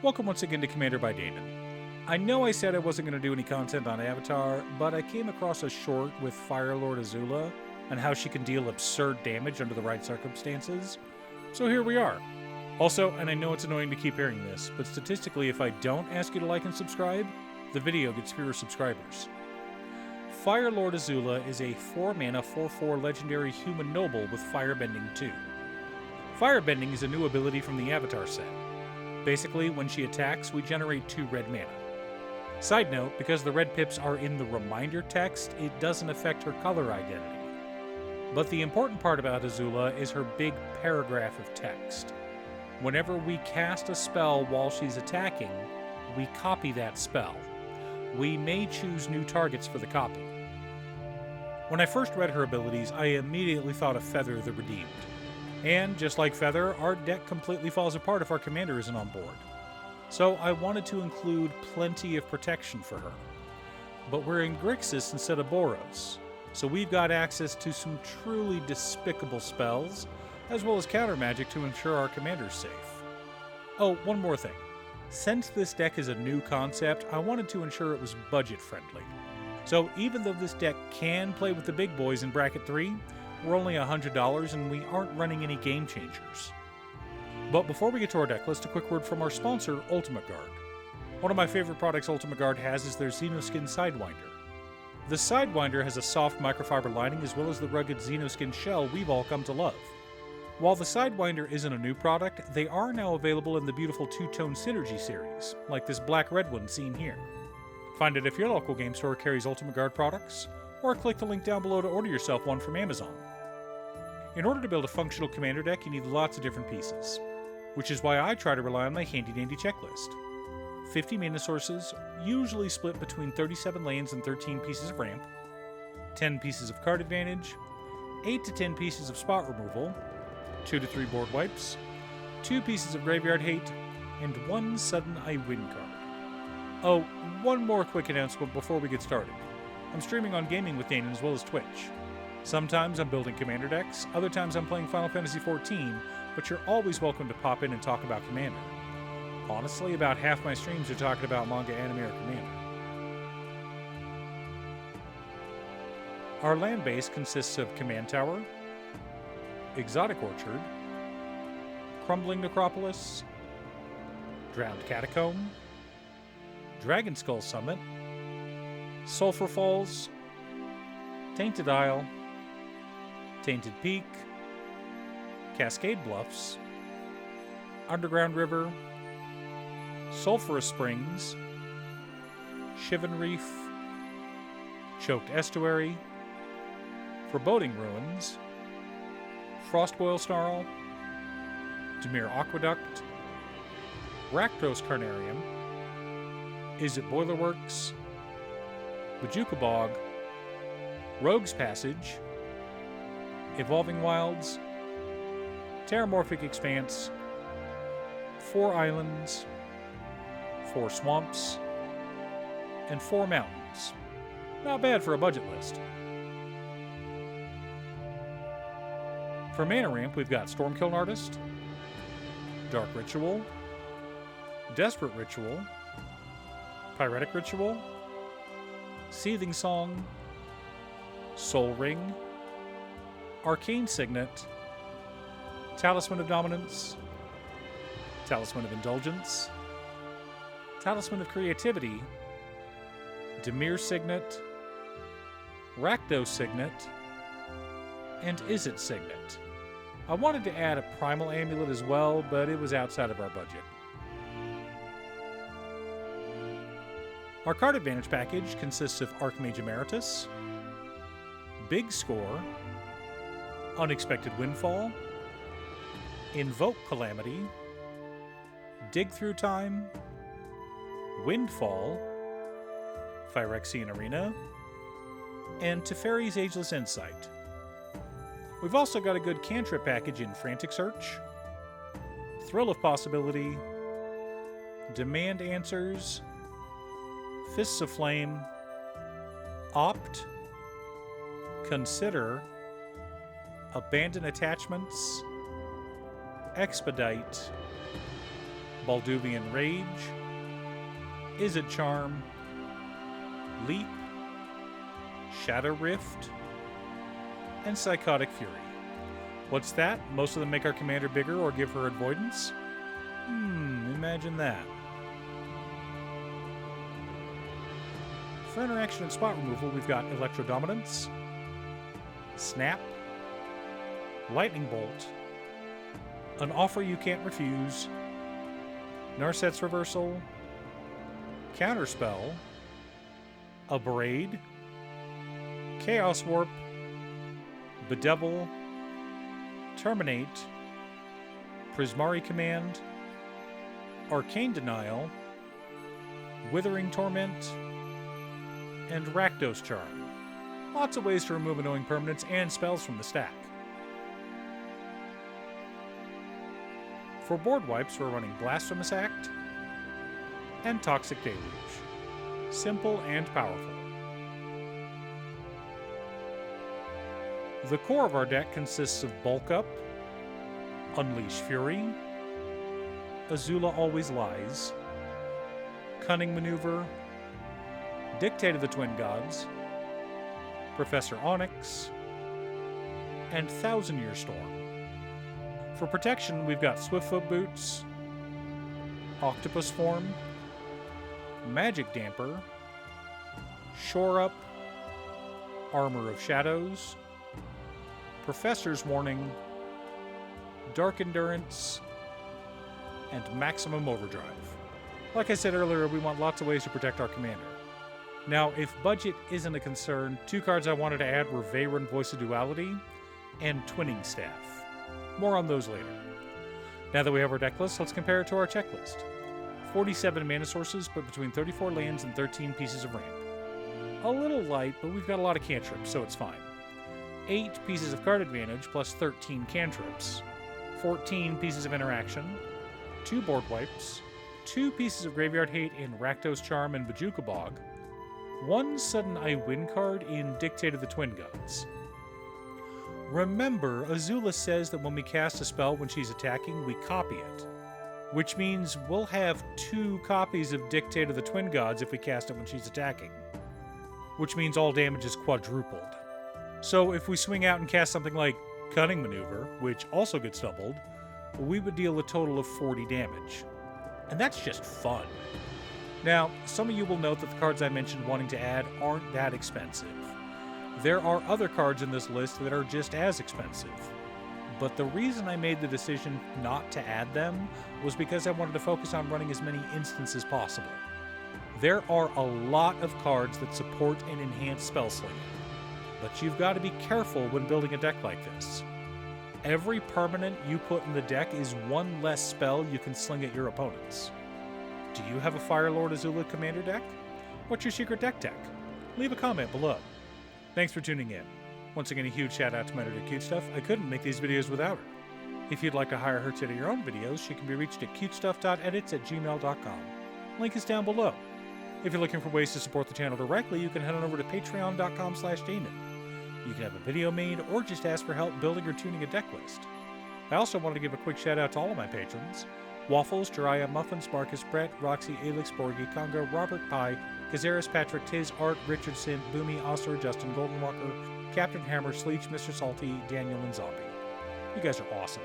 Welcome once again to Commander by Damon. I know I said I wasn't going to do any content on Avatar, but I came across a short with Fire Lord Azula and how she can deal absurd damage under the right circumstances, so here we are. Also, and I know it's annoying to keep hearing this, but statistically if I don't ask you to like and subscribe, the video gets fewer subscribers. Fire Lord Azula is a 4-mana 4/4 legendary human noble with Firebending 2. Firebending is a new ability from the Avatar set. Basically, when she attacks, we generate 2 red mana. Side note, because the red pips are in the reminder text, it doesn't affect her color identity. But the important part about Azula is her big paragraph of text. Whenever we cast a spell while she's attacking, we copy that spell. We may choose new targets for the copy. When I first read her abilities, I immediately thought of Feather the Redeemed. And, just like Feather, our deck completely falls apart if our commander isn't on board. So I wanted to include plenty of protection for her. But we're in Grixis instead of Boros, so we've got access to some truly despicable spells, as well as counter magic to ensure our commander's safe. Oh, one more thing. Since this deck is a new concept, I wanted to ensure it was budget-friendly. So even though this deck can play with the big boys in Bracket 3, we're only $100 and we aren't running any game changers. But before we get to our deck list, a quick word from our sponsor, Ultimate Guard. One of my favorite products Ultimate Guard has is their Xenoskin Sidewinder. The Sidewinder has a soft microfiber lining as well as the rugged Xenoskin shell we've all come to love. While the Sidewinder isn't a new product, they are now available in the beautiful two-tone Synergy series, like this black-red one seen here. Find it if your local game store carries Ultimate Guard products, or click the link down below to order yourself one from Amazon. In order to build a functional commander deck, you need lots of different pieces, which is why I try to rely on my handy-dandy checklist. 50 mana sources, usually split between 37 lands and 13 pieces of ramp, 10 pieces of card advantage, 8 to 10 pieces of spot removal, 2 to 3 board wipes, 2 pieces of graveyard hate, and 1 sudden I win card. Oh, one more quick announcement before we get started. I'm streaming on Gaming with Dane as well as Twitch. Sometimes I'm building commander decks, other times I'm playing Final Fantasy XIV, but you're always welcome to pop in and talk about Commander. Honestly, about half my streams are talking about manga, anime, or Commander. Our land base consists of Command Tower, Exotic Orchard, Crumbling Necropolis, Drowned Catacomb, Dragon Skull Summit, Sulphur Falls, Tainted Isle, Tainted Peak, Cascade Bluffs, Underground River, Sulphurous Springs, Shivan Reef, Choked Estuary, Foreboding Ruins, Frostboil Snarl, Dimir Aqueduct, Rakdos Carnarium, Is It Boilerworks, Bajuka Bog, Rogue's Passage, Evolving Wilds, Terramorphic Expanse, 4 Islands, 4 Swamps, and 4 Mountains. Not bad for a budget list. For mana ramp, we've got Stormkiln Artist, Dark Ritual, Desperate Ritual, Pyretic Ritual, Seething Song, Soul Ring, Arcane Signet, Talisman of Dominance, Talisman of Indulgence, Talisman of Creativity, Dimir Signet, Rakdos Signet, and Is It Signet. I wanted to add a Primal Amulet as well, but it was outside of our budget. Our card advantage package consists of Archmage Emeritus, Big Score, Unexpected Windfall, Invoke Calamity, Dig Through Time, Windfall, Phyrexian Arena, and Teferi's Ageless Insight. We've also got a good cantrip package in Frantic Search, Thrill of Possibility, Demand Answers, Fists of Flame, Opt, Consider, Abandon Attachments, Expedite, Balduvian Rage, Is It Charm, Leap, Shadow Rift, and Psychotic Fury. What's that? Most of them make our commander bigger or give her avoidance? Imagine that. For interaction and spot removal, we've got Electro Dominance, Snap, Lightning Bolt, An Offer You Can't Refuse, Narset's Reversal, Counterspell, Abrade, Chaos Warp, Bedevil, Terminate, Prismari Command, Arcane Denial, Withering Torment, and Rakdos Charm. Lots of ways to remove annoying permanents and spells from the stack. For board wipes, we're running Blasphemous Act and Toxic Deluge. Simple and powerful. The core of our deck consists of Bulk Up, Unleash Fury, Azula Always Lies, Cunning Maneuver, Dictate of the Twin Gods, Professor Onyx, and Thousand Year Storm. For protection, we've got Swiftfoot Boots, Octopus Form, Magic Damper, Shore Up, Armor of Shadows, Professor's Warning, Dark Endurance, and Maximum Overdrive. Like I said earlier, we want lots of ways to protect our commander. Now, if budget isn't a concern, two cards I wanted to add were Veyron Voice of Duality and Twinning Staff. More on those later. Now that we have our deck list, let's compare it to our checklist. 47 mana sources, but between 34 lands and 13 pieces of ramp. A little light, but we've got a lot of cantrips, so it's fine. 8 pieces of card advantage plus 13 cantrips. 14 pieces of interaction. 2 board wipes. 2 pieces of graveyard hate in Rakdos Charm and Bojuka Bog. 1 sudden I win card in Dictate of the Twin Gods. Remember, Azula says that when we cast a spell when she's attacking, we copy it. Which means we'll have 2 copies of Dictate of the Twin Gods if we cast it when she's attacking. Which means all damage is quadrupled. So if we swing out and cast something like Cunning Maneuver, which also gets doubled, we would deal a total of 40 damage. And that's just fun. Now, some of you will note that the cards I mentioned wanting to add aren't that expensive. There are other cards in this list that are just as expensive. But the reason I made the decision not to add them was because I wanted to focus on running as many instances as possible. There are a lot of cards that support and enhance spell slinging, but you've got to be careful when building a deck like this. Every permanent you put in the deck is 1 less spell you can sling at your opponents. Do you have a Firelord Azula Commander deck? What's your secret deck tech? Leave a comment below. Thanks for tuning in. Once again, a huge shout out to my editor Cutestuff. I couldn't make these videos without her. If you'd like to hire her to edit your own videos, she can be reached at cutestuff.edits@gmail.com. Link is down below. If you're looking for ways to support the channel directly, you can head on over to patreon.com/Damon. You can have a video made or just ask for help building or tuning a deck list. I also wanted to give a quick shout out to all of my patrons: Waffles, Jiraiya, Muffins, Marcus, Brett, Roxy, Alix, Borgie, Congo, Robert, Pye, Kazaris, Patrick, Tiz, Art, Richardson, Boomy, Osler, Justin, Goldenwalker, Captain Hammer, Sleech, Mr. Salty, Daniel, and Zombie. You guys are awesome.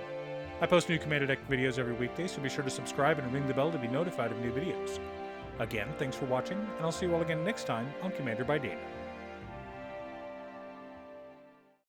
I post new Commander Deck videos every weekday, so be sure to subscribe and ring the bell to be notified of new videos. Again, thanks for watching, and I'll see you all again next time on Commander by Damon.